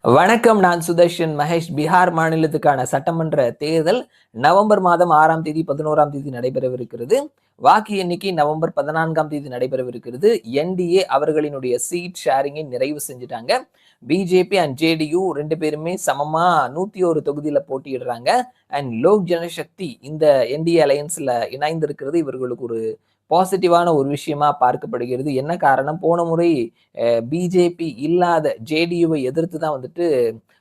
வணக்கம். நான் சுதர்ஷன் மகேஷ். பீகார் மாநிலத்துக்கான சட்டமன்ற தேர்தல் நவம்பர் மாதம் 6ஆம் தேதி 11ஆம் தேதி நடைபெறவிருக்கிறது. வாக்கு எண்ணிக்கை நவம்பர் 14ஆம் தேதி நடைபெறவிருக்கிறது. என்டிஏ அவர்களினுடைய சீட் ஷேரிங்கை நிறைவு செஞ்சுட்டாங்க. பிஜேபி அண்ட் ஜேடியு 2 பேருமே சமமா 101 தொகுதியில போட்டியிடுறாங்க. அண்ட் லோக் ஜனசக்தி இந்த என்டிஏ அலையன்ஸ்ல இணைந்திருக்கிறது இவர்களுக்கு ஒரு பாசிட்டிவான ஒரு விஷயமா பார்க்கப்படுகிறது. என்ன காரணம், போன முறை பிஜேபி இல்லாத ஜேடியுவை எதிர்த்து தான் வந்துட்டு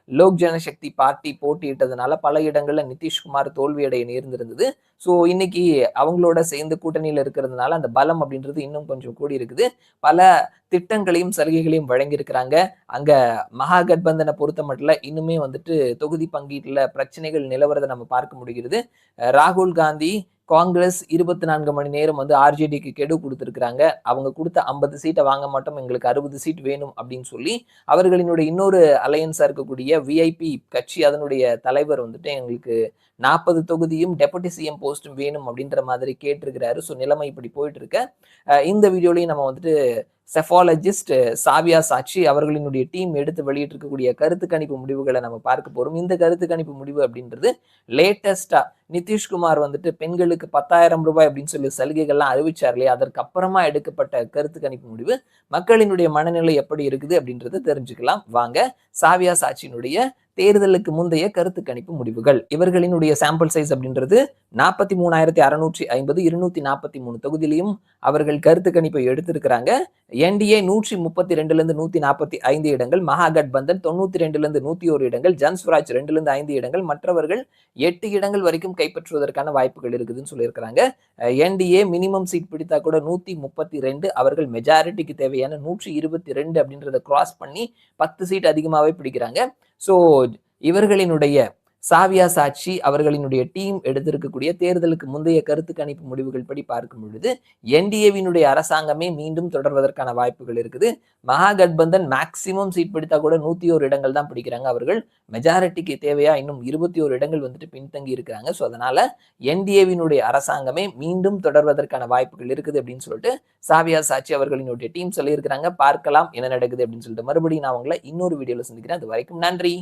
லோக் ஜனசக்தி பார்ட்டி போட்டியிட்டதுனால பல இடங்கள்ல நிதிஷ்குமார் தோல்வியடைய நேர்ந்திருந்தது. ஸோ இன்னைக்கு அவங்களோட சேர்ந்து கூட்டணியில இருக்கிறதுனால அந்த பலம் அப்படின்றது இன்னும் கொஞ்சம் கூடி இருக்குது. பல திட்டங்களையும் சலுகைகளையும் வழங்கியிருக்கிறாங்க. அங்க மகாகட்பந்தனை பொறுத்த மட்டும் இன்னுமே வந்துட்டு தொகுதி பங்கீட்டுல பிரச்சனைகள் நிலவரதை நம்ம பார்க்க முடிகிறது. ராகுல் காந்தி காங்கிரஸ் 24 மணி நேரம் வந்து ஆர்ஜேடிக்கு கெடு கொடுத்திருக்கிறாங்க. அவங்க கொடுத்த 50 சீட்டை வாங்க மாட்டோம், எங்களுக்கு 60 சீட் வேணும் அப்படின்னு சொல்லி அவர்களினுடைய இன்னொரு அலையன்ஸா இருக்கக்கூடிய விஐபி கட்சி அதனுடைய தலைவர் வந்துட்டு எங்களுக்கு 40 தொகுதியும் டெபுட்டி சிஎம் போஸ்டும் வேணும் அப்படின்ற மாதிரி கேட்டிருக்கிறாரு. ஸோ நிலைமை இப்படி போயிட்டு இருக்க இந்த வீடியோலையும் நம்ம வந்துட்டு செஃபாலஜிஸ்ட் சாவியா சாட்சி அவர்களினுடைய டீம் எடுத்து வெளியிட்டு இருக்கக்கூடிய கருத்து கணிப்பு முடிவுகளை நம்ம பார்க்க போறோம். இந்த கருத்து கணிப்பு முடிவு அப்படின்றது லேட்டஸ்டா நிதிஷ்குமார் வந்துட்டு பெண்களுக்கு 10,000 ரூபாய் அப்படின்னு சொல்லி சலுகைகள்லாம் அறிவிச்சார் இல்லையா, அதற்கு அப்புறமா எடுக்கப்பட்ட கருத்து கணிப்பு முடிவு. மக்களினுடைய மனநிலை எப்படி இருக்குது அப்படின்றத தெரிஞ்சுக்கலாம் வாங்க. சாவியா சாட்சியினுடைய தேர்தலுக்கு முந்தைய கருத்து கணிப்பு முடிவுகள். இவர்களினுடைய சாம்பிள் சைஸ் அப்படின்றது 43,650 243 தொகுதியிலையும் அவர்கள் கருத்து கணிப்பை எடுத்திருக்கிறாங்க. என்டிஏ 132 இருந்து 145 இடங்கள், மகாகட்பந்தன் 92 இருந்து 101 இடங்கள், ஜன்ஸ்வராஜ் 2 இருந்து 5 இடங்கள், மற்றவர்கள் 8 இடங்கள் வரைக்கும் கைப்பற்றுவதற்கான வாய்ப்புகள் இருக்குதுன்னு சொல்லியிருக்கிறாங்க. என்டிஏ மினிமம் சீட் பிடித்தா கூட 132, அவர்கள் மெஜாரிட்டிக்கு தேவையான 122 அப்படின்றத கிராஸ் பண்ணி 10 சீட் அதிகமாகவே பிடிக்கிறாங்க. ஸோ இவர்களினுடைய சாவியா சாட்சி அவர்களினுடைய டீம் எடுத்திருக்கக்கூடிய தேர்தலுக்கு முந்தைய கருத்து கணிப்பு முடிவுகள் படி பார்க்கும் பொழுது என்டிஏவினுடைய அரசாங்கமே மீண்டும் தொடர்வதற்கான வாய்ப்புகள் இருக்குது. மகாகட்பந்தன் மேக்சிமம் சீட் பிடித்தா கூட 101 இடங்கள் தான் பிடிக்கிறாங்க. அவர்கள் மெஜாரிட்டிக்கு தேவையா இன்னும் 21 இடங்கள் வந்துட்டு பின்தங்கி இருக்கிறாங்க. ஸோ அதனால என்டிஏவினுடைய அரசாங்கமே மீண்டும் தொடர்வதற்கான வாய்ப்புகள் இருக்குது அப்படின்னு சொல்லிட்டு சாவியா சாட்சி அவர்களினுடைய டீம் சொல்லியிருக்கிறாங்க. பார்க்கலாம் என்ன நடக்குது அப்படின்னு சொல்லிட்டு மறுபடியும் நான் உங்களை இன்னொரு வீடியோல சந்திக்கிறேன். அது வரைக்கும் நன்றி.